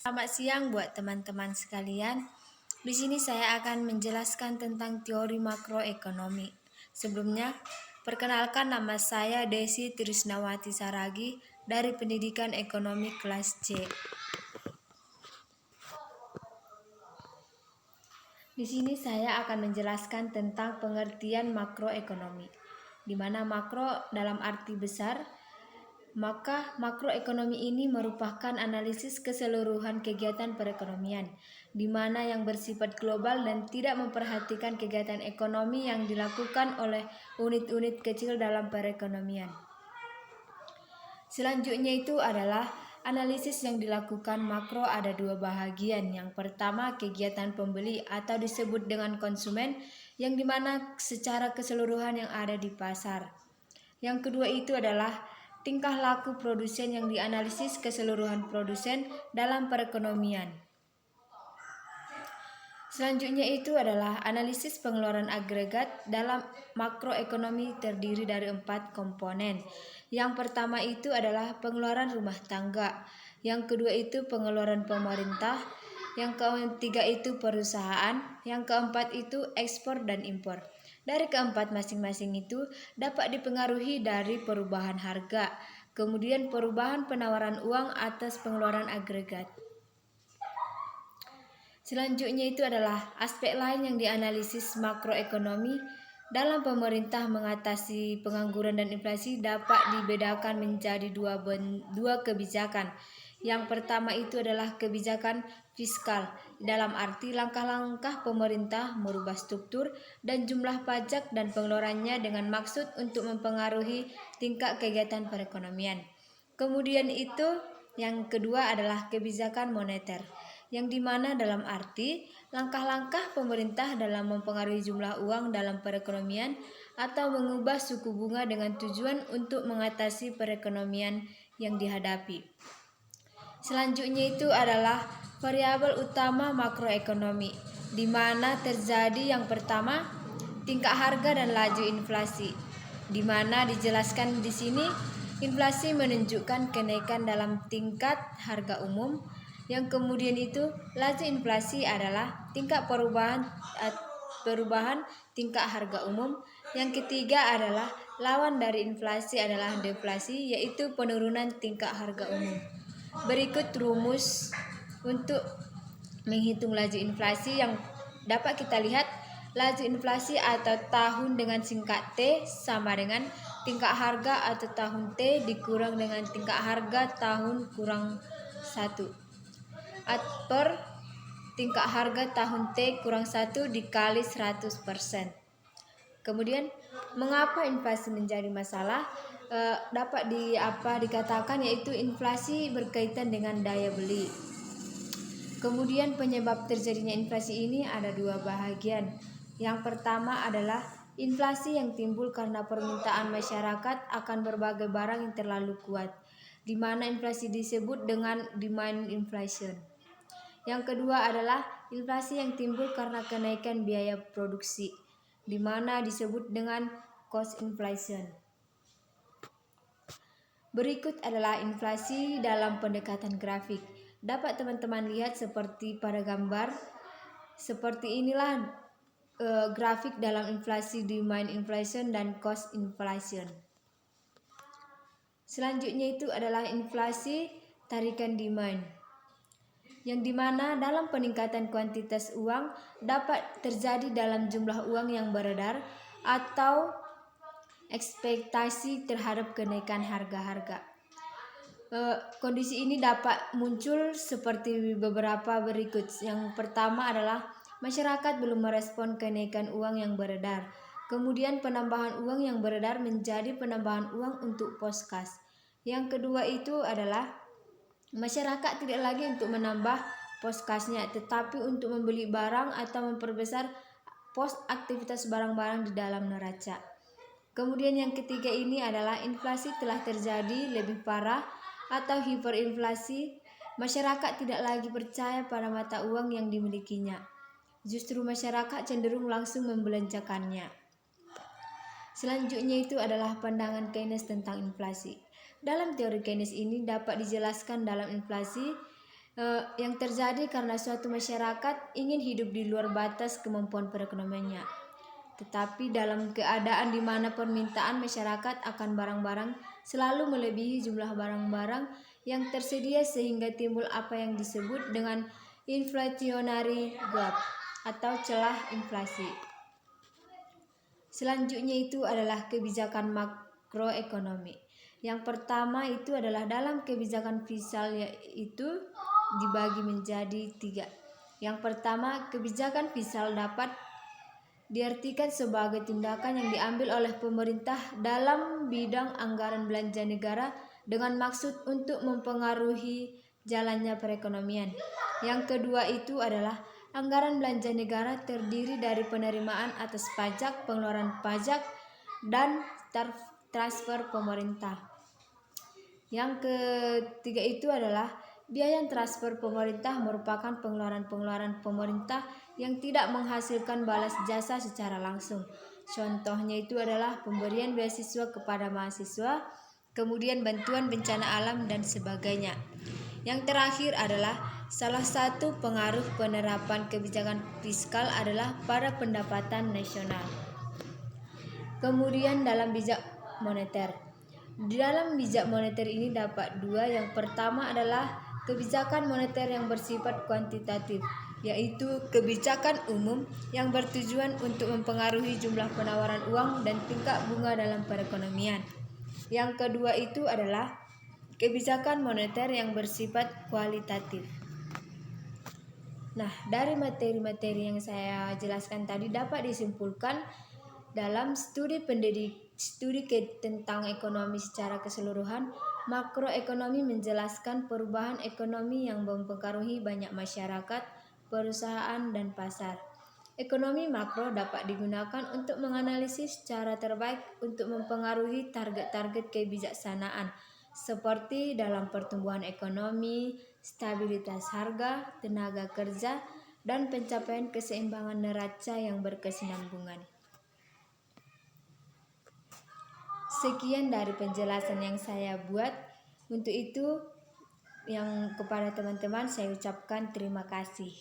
Selamat siang buat teman-teman sekalian. Di sini saya akan menjelaskan tentang teori makroekonomi. Sebelumnya, perkenalkan nama saya Desi Trisnawati Saragi dari Pendidikan Ekonomi kelas C. Di sini saya akan menjelaskan tentang pengertian makroekonomi, di mana makro dalam arti besar. Maka makroekonomi ini merupakan analisis keseluruhan kegiatan perekonomian, di mana yang bersifat global dan tidak memperhatikan kegiatan ekonomi yang dilakukan oleh unit-unit kecil dalam perekonomian. Selanjutnya itu adalah analisis yang dilakukan makro ada dua bahagian. Yang pertama kegiatan pembeli atau disebut dengan konsumen, yang dimana secara keseluruhan yang ada di pasar. Yang kedua itu adalah tingkah laku produsen yang dianalisis keseluruhan produsen dalam perekonomian. Selanjutnya itu adalah analisis pengeluaran agregat dalam makroekonomi terdiri dari 4 komponen. Yang pertama itu adalah pengeluaran rumah tangga, yang kedua itu pengeluaran pemerintah, yang ketiga itu perusahaan, yang keempat itu ekspor dan impor. Dari keempat masing-masing itu dapat dipengaruhi dari perubahan harga, kemudian perubahan penawaran uang atas pengeluaran agregat. Selanjutnya itu adalah aspek lain yang dianalisis makroekonomi. Dalam pemerintah mengatasi pengangguran dan inflasi dapat dibedakan menjadi dua kebijakan. Yang pertama itu adalah kebijakan fiskal, dalam arti langkah-langkah pemerintah merubah struktur dan jumlah pajak dan pengeluarannya dengan maksud untuk mempengaruhi tingkat kegiatan perekonomian. Kemudian itu yang kedua adalah kebijakan moneter, yang dimana dalam arti langkah-langkah pemerintah dalam mempengaruhi jumlah uang dalam perekonomian atau mengubah suku bunga dengan tujuan untuk mengatasi perekonomian yang dihadapi. Selanjutnya itu adalah variabel utama makroekonomi, di mana terjadi yang pertama tingkat harga dan laju inflasi, di mana dijelaskan di sini inflasi menunjukkan kenaikan dalam tingkat harga umum. Yang kemudian itu laju inflasi adalah tingkat perubahan tingkat harga umum. Yang ketiga adalah lawan dari inflasi adalah deflasi, yaitu penurunan tingkat harga umum. Berikut rumus untuk menghitung laju inflasi yang dapat kita lihat. Laju inflasi atau tahun dengan singkat T sama dengan tingkat harga atau tahun T dikurang dengan tingkat harga tahun kurang 1. Per tingkat harga tahun T kurang 1 dikali 100%. Kemudian mengapa inflasi menjadi masalah? Dapat dikatakan yaitu inflasi berkaitan dengan daya beli. Kemudian penyebab terjadinya inflasi ini ada dua bahagian. Yang pertama adalah inflasi yang timbul karena permintaan masyarakat akan berbagai barang yang terlalu kuat, di mana inflasi disebut dengan demand inflation. Yang kedua adalah inflasi yang timbul karena kenaikan biaya produksi, di mana disebut dengan cost inflation. Berikut adalah inflasi dalam pendekatan grafik. Dapat teman-teman lihat seperti pada gambar. Seperti inilah grafik dalam inflasi demand inflation dan cost inflation. Selanjutnya itu adalah inflasi tarikan demand, yang dimana dalam peningkatan kuantitas uang dapat terjadi dalam jumlah uang yang beredar atau ekspektasi terhadap kenaikan harga-harga. Kondisi ini dapat muncul seperti beberapa berikut. Yang pertama adalah masyarakat belum merespon kenaikan uang yang beredar. Kemudian penambahan uang yang beredar menjadi penambahan uang untuk pos kas. Yang kedua itu adalah masyarakat tidak lagi untuk menambah pos kasnya, tetapi untuk membeli barang atau memperbesar pos aktivitas barang-barang di dalam neraca. Kemudian yang ketiga ini adalah inflasi telah terjadi lebih parah atau hiperinflasi. Masyarakat tidak lagi percaya pada mata uang yang dimilikinya. Justru masyarakat cenderung langsung membelanjakannya. Selanjutnya itu adalah pandangan Keynes tentang inflasi. Dalam teori Keynes ini dapat dijelaskan dalam inflasi yang terjadi karena suatu masyarakat ingin hidup di luar batas kemampuan perekonomiannya. Tetapi dalam keadaan di mana permintaan masyarakat akan barang-barang selalu melebihi jumlah barang-barang yang tersedia sehingga timbul apa yang disebut dengan inflationary gap atau celah inflasi. Selanjutnya itu adalah kebijakan makroekonomi. Yang pertama itu adalah dalam kebijakan fiskal, yaitu dibagi menjadi 3. Yang pertama, kebijakan fiskal dapat diartikan sebagai tindakan yang diambil oleh pemerintah dalam bidang anggaran belanja negara dengan maksud untuk mempengaruhi jalannya perekonomian. Yang kedua itu adalah anggaran belanja negara terdiri dari penerimaan atas pajak, pengeluaran pajak, dan transfer pemerintah. Yang ketiga itu adalah biaya transfer pemerintah merupakan pengeluaran pemerintah yang tidak menghasilkan balas jasa secara langsung. Contohnya itu adalah pemberian beasiswa kepada mahasiswa, kemudian bantuan bencana alam dan sebagainya. Yang terakhir adalah salah satu pengaruh penerapan kebijakan fiskal adalah pada pendapatan nasional. Kemudian dalam bijak moneter. Di dalam bijak moneter ini dapat 2. Yang pertama adalah kebijakan moneter yang bersifat kuantitatif, yaitu kebijakan umum yang bertujuan untuk mempengaruhi jumlah penawaran uang dan tingkat bunga dalam perekonomian. Yang kedua itu adalah kebijakan moneter yang bersifat kualitatif. Nah, dari materi-materi yang saya jelaskan tadi dapat disimpulkan dalam studi tentang ekonomi secara keseluruhan, makroekonomi menjelaskan perubahan ekonomi yang mempengaruhi banyak masyarakat, perusahaan, dan pasar. Ekonomi makro dapat digunakan untuk menganalisis cara terbaik untuk mempengaruhi target-target kebijaksanaan, seperti dalam pertumbuhan ekonomi, stabilitas harga, tenaga kerja, dan pencapaian keseimbangan neraca yang berkesinambungan. Sekian dari penjelasan yang saya buat. Untuk itu, yang kepada teman-teman saya ucapkan terima kasih.